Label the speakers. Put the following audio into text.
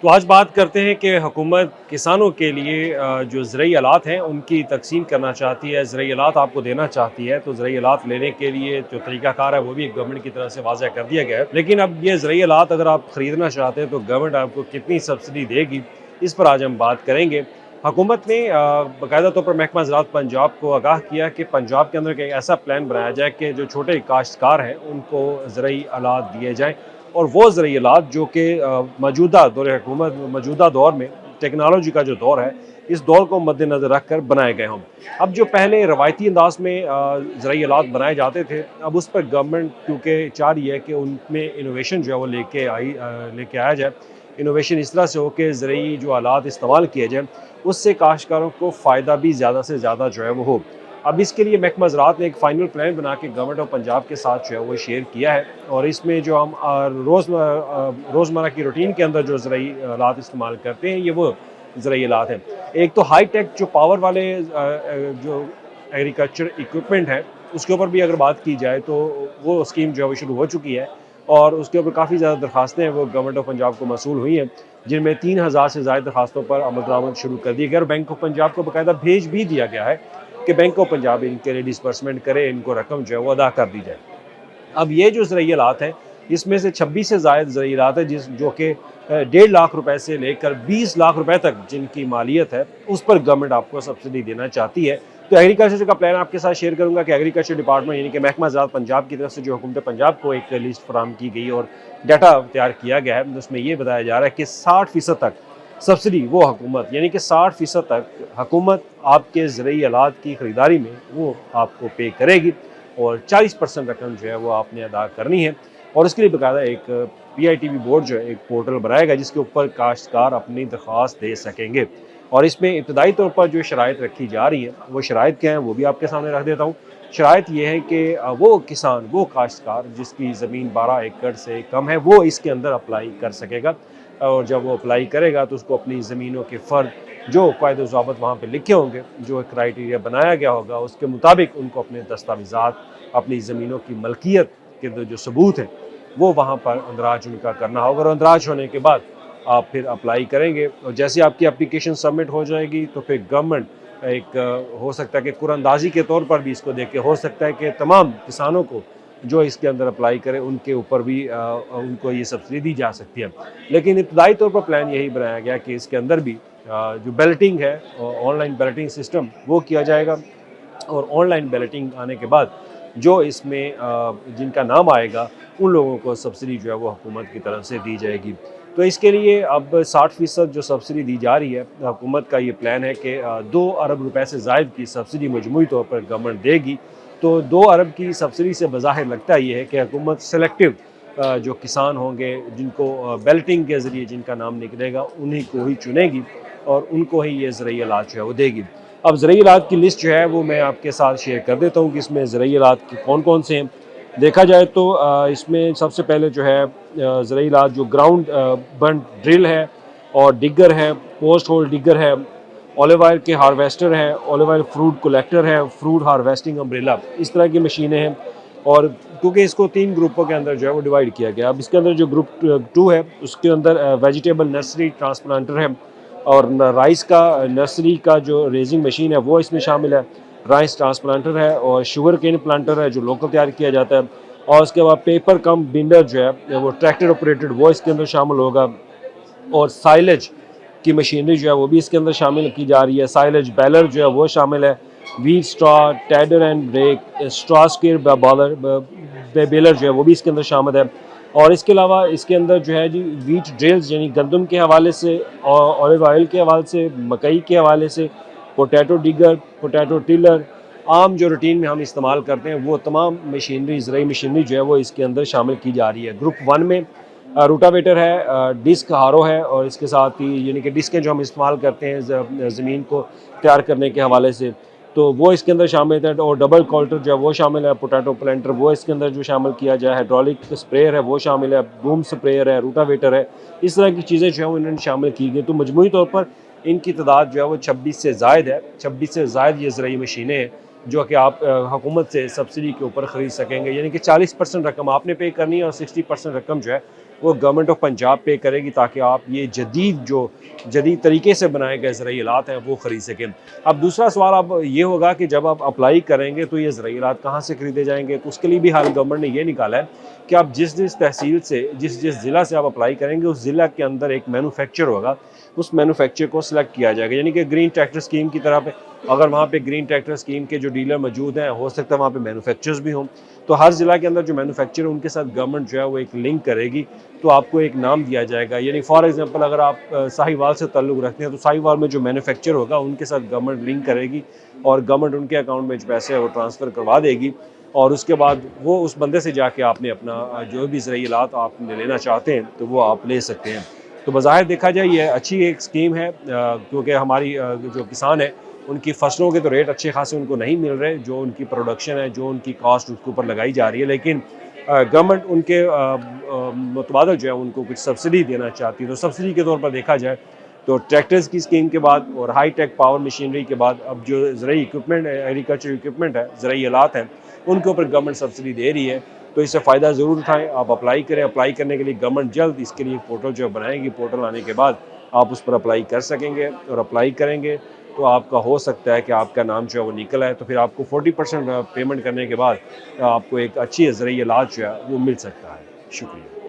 Speaker 1: तो आज बात करते हैं कि हुकूमत किसानों के लिए जो ज़रूरी आलात हैं उनकी तकसीम करना चाहती है, ज़रूरी आलात आपको देना चाहती है। तो ज़रूरी आलात लेने के लिए जो तरीक़ाकार है वो भी गवर्नमेंट की तरफ से वाज़ेह कर दिया गया है। लेकिन अब ये ज़रूरी आलात अगर आप ख़रीदना चाहते हैं तो गवर्नमेंट आपको कितनी सब्सिडी देगी, इस पर आज हम बात करेंगे। हुकूमत ने बाकायदा तौर पर महकमा ज़राअत पंजाब को आगाह किया कि पंजाब के अंदर एक ऐसा प्लान बनाया जाए कि जो छोटे काश्तकार हैं उनको ज़रूरी आलात दिए जाएँ और वो ज़रूरी आलात जो कि मौजूदा दौर हुकूमत मौजूदा दौर में टेक्नोलॉजी का जो दौर है, इस दौर को मद्देनज़र रख कर बनाए गए हों। अब जो पहले रवायती अंदाज में ज़रूरी आलात बनाए जाते थे, अब उस पर गवर्नमेंट क्योंकि चाह रही है कि उनमें इनोवेशन जो है वो लेके आया जाए। इनोवेशन इस तरह से हो कि ज़रूरी जो आलात इस्तेमाल किए जाएँ, उससे काश्तकारों को फ़ायदा भी ज़्यादा से ज़्यादा जो है वो हो। अब इसके लिए महकमा ज़राअत ने एक फ़ाइनल प्लान बना के गवर्नमेंट ऑफ पंजाब के साथ जो है वो शेयर किया है और इसमें जो हम रोज़मर्रा की रूटीन के अंदर जो ज़रूरी आलात इस्तेमाल करते हैं, ये वो ज़रूरी आलात हैं। एक तो हाई टेक जो पावर वाले जो एग्रीकल्चर इक्विपमेंट है, उसके ऊपर भी अगर बात की जाए तो वो स्कीम जो है वो शुरू हो चुकी है और उसके ऊपर काफ़ी ज़्यादा दरखास्तें हैं वो गवर्नमेंट ऑफ पंजाब को मौसूल हुई हैं, जिनमें 3000 से ज़ायद दरखास्तों पर अमल दरामद शुरू कर दिए गए और बैंक ऑफ पंजाब को बाकायदा भेज भी दिया गया है कि बैंक ऑफ पंजाब इनके लिए डिसबर्समेंट करे, इनको रकम जो है वो अदा कर दी जाए। अब ये जो ज़रूरी आलात हैं, इसमें से 26 से ज़ायद ज़रूरी आलात हैं जो कि 1.5 लाख रुपए से लेकर 20 लाख रुपए तक जिनकी मालियत है, उस पर गवर्नमेंट आपको सब्सिडी देना चाहती है। तो एग्रीकल्चर का प्लान आपके साथ शेयर करूँगा कि एग्रीकल्चर डिपार्टमेंट यानी कि महकमा ज़राअत पंजाब की तरफ से जो हुकूमत पंजाब को एक लिस्ट फराहम की गई और डाटा तैयार किया गया है, उसमें ये बताया जा रहा है कि 60% तक सब्सिडी वो हुकूमत यानी कि 60% तक हुकूमत आपके ज़रूरी आलात की ख़रीदारी में वो आपको पे करेगी और 40% रकम जो है वो आपने अदा करनी है और उसके लिए बाकायदा एक पीआईटीबी बोर्ड जो है एक पोर्टल बनाएगा जिसके ऊपर काश्तकार अपनी दरख्वास्त दे सकेंगे और इसमें इब्तदाई तौर पर जो शराइत रखी जा रही हैं वो शराइत क्या हैं वो भी आपके सामने रख देता हूँ। शराइत ये है कि वो किसान वो काश्तकार जिसकी ज़मीन 12 एकड़ से कम है वो इसके अंदर अप्लाई कर सकेगा और जब वो अप्लाई करेगा तो उसको अपनी ज़मीनों के फ़र्द जो कायदे ज़ाबत वहाँ पे लिखे होंगे, जो क्राइटेरिया बनाया गया होगा, उसके मुताबिक उनको अपने दस्तावेज़ात, अपनी ज़मीनों की मलकियत के जो सबूत हैं, वो वहाँ पर अंदराज उनका करना होगा और अंदराज होने के बाद आप फिर अप्लाई करेंगे और जैसे आपकी एप्लीकेशन सबमिट हो जाएगी तो फिर गवर्नमेंट एक हो सकता है कि कुरानंदाज़ी के तौर पर भी इसको देखे, हो सकता है कि तमाम किसानों को जो इसके अंदर अप्लाई करें उनके ऊपर भी उनको ये सब्सिडी दी जा सकती है। लेकिन इब्तदाई तौर पर प्लान यही बनाया गया कि इसके अंदर भी जो बैलेटिंग है ऑनलाइन बैलेटिंग सिस्टम वो किया जाएगा और ऑनलाइन बैलेटिंग आने के बाद जो इसमें जिनका नाम आएगा उन लोगों को सब्सिडी जो है वो हुकूमत की तरफ से दी जाएगी। तो इसके लिए अब 60% जो सब्सिडी दी जा रही है, हुकूमत का ये प्लान है कि 2 अरब रुपए से ज़ायद की सब्सिडी मजमूई तौर पर गवर्नमेंट देगी। तो 2 अरब की सब्सिडी से बज़ाहिर लगता ये है कि हुकूमत सेलेक्टिव जो किसान होंगे जिनको बैलेटिंग के ज़रिए जिनका नाम निकलेगा उन्हीं को ही चुनेगी और उनको ही ये ज़रूरी आलात जो है वो देगी। अब ज़रूरी आलात की लिस्ट जो है वो मैं आपके साथ शेयर कर देता हूँ कि इसमें ज़रूरी आलात कौन-कौन से हैं। देखा जाए तो इसमें सबसे पहले जो है ज़रूरी आलात जो ग्राउंड बंट ड्रिल है और डिगर है, पोस्ट होल डिगर है, ऑलिव ऑयल के हार्वेस्टर है, ऑलिव ऑयल फ्रूट कलेक्टर है, फ्रूट हार्वेस्टिंग अम्ब्रेला, इस तरह की मशीनें हैं और क्योंकि इसको 3 ग्रुपों के अंदर जो है वो डिवाइड किया गया। अब इसके अंदर जो ग्रुप 2 है उसके अंदर वेजिटेबल नर्सरी ट्रांसप्लांटर है और राइस का नर्सरी का जो रेजिंग मशीन है वो इसमें शामिल है, राइस ट्रांसप्लांटर है और शुगर केन प्लांटर है जो लोकल तैयार किया जाता है और उसके बाद पेपर कम बिंडर जो है वो ट्रैक्टर ऑपरेटेड वो इसके अंदर शामिल होगा और साइलेज की मशीनरी जो है वो भी इसके अंदर शामिल की जा रही है। साइलेज बैलर जो है वो शामिल है, wheat straw tedder and break straw square baler baler जो है वो भी इसके अंदर शामिल है और इसके अलावा इसके अंदर जो है जी व्हीट ड्रिल्स यानी गंदम के हवाले से और ऑलिव ऑयल के हवाले से, मकई के हवाले से, पोटैटो डिगर, पोटैटो टिलर, आम जो रूटीन में हम इस्तेमाल करते हैं वो तमाम मशीनरी ज़रूरी मशीनरी जो है वो इसके अंदर शामिल की जा रही है। ग्रुप 1 में रूटावेटर है, डिस्क हारो है और इसके साथ ही यानी कि डिस्कें जो हम इस्तेमाल करते हैं ज़मीन को तैयार करने के हवाले से तो वो इसके अंदर शामिल है और डबल कॉल्टर जो है वो शामिल है, पोटैटो प्लांटर वो इसके अंदर जो शामिल किया जाए, हाइड्रोलिक स्प्रेयर है वो शामिल है, बूम स्प्रेयर है, रूटावेटर है, इस तरह की चीज़ें जो है वो इन्होंने शामिल की गई। तो मजमूई तौर पर इनकी तादाद जो है वो 26 से ज़ायद है, 26 से ज़ायद ये ज़रूरी मशीनें हैं जो कि आप हुकूमत से सब्सिडी के ऊपर ख़रीद सकेंगे, यानी कि 40% रकम आपने पे करनी है और 60% रकम जो है वो गवर्नमेंट ऑफ पंजाब पे करेगी, ताकि आप ये जदीद तरीके से बनाए गए ज़राई आलात हैं वो ख़रीद सकें। अब दूसरा सवाल अब ये होगा कि जब आप अप्लाई करेंगे तो ये ज़राई आलात कहाँ से ख़रीदे जाएंगे, तो उसके लिए भी हाल गवर्नमेंट ने ये निकाला है कि आप जिस जिस तहसील से जिस जिस ज़िला से आप अप्लाई करेंगे उस ज़िला के अंदर एक मैन्युफैक्चर होगा, उस मैन्युफैक्चर को सिलेक्ट किया जाएगा। यानी कि ग्रीन ट्रैक्टर स्कीम की तरह पे, अगर वहाँ पे ग्रीन ट्रैक्टर स्कीम के जो डीलर मौजूद हैं, हो सकता है वहाँ पे मैन्युफैक्चर्स भी हों, तो हर ज़िला के अंदर जो मैन्युफैक्चर है उनके साथ गवर्नमेंट जो है वो एक लिंक करेगी, तो आपको एक नाम दिया जाएगा। यानी फॉर एग्जांपल अगर आप साहिवाल से ताल्लुक़ रखते हैं तो साहिवाल में जो मैन्युफैक्चर होगा उनके साथ गवर्नमेंट लिंक करेगी और गवर्नमेंट उनके अकाउंट में जो पैसे है वो ट्रांसफ़र करवा देगी, और उसके बाद वो उस बंदे से जाके आपने अपना जो भी ज़राई आलात आप लेना चाहते हैं तो वो आप ले सकते हैं। तो बज़ाहिर देखा जाए ये अच्छी एक स्कीम है, क्योंकि हमारी जो किसान है उनकी फसलों के तो रेट अच्छे खासे उनको नहीं मिल रहे, जो उनकी प्रोडक्शन है, जो उनकी कॉस्ट उसके ऊपर लगाई जा रही है, लेकिन गवर्नमेंट उनके मुतबादल जो है उनको कुछ सब्सिडी देना चाहती है। तो सब्सिडी के तौर पर देखा जाए तो ट्रैक्टर्स की स्कीम के बाद और हाई टेक पावर मशीनरी के बाद अब जो ज़रूरी इक्विपमेंट है, एग्रीकल्चर इक्विपमेंट है, ज़रूरी आलात हैं, उनके ऊपर गवर्नमेंट सब्सिडी दे रही है। तो इससे फ़ायदा ज़रूर उठाएँ, आप अप्लाई करें। अप्लाई करने के लिए गवर्नमेंट जल्द इसके लिए पोर्टल जो बनाएगी, पोर्टल आने के बाद आप उस पर अप्लाई कर सकेंगे, और अप्लाई करेंगे तो आपका हो सकता है कि आपका नाम जो है वो निकल आए, तो फिर आपको 40% पेमेंट करने के बाद आपको एक अच्छी ज़राई आलात जो है वो मिल सकता है। शुक्रिया।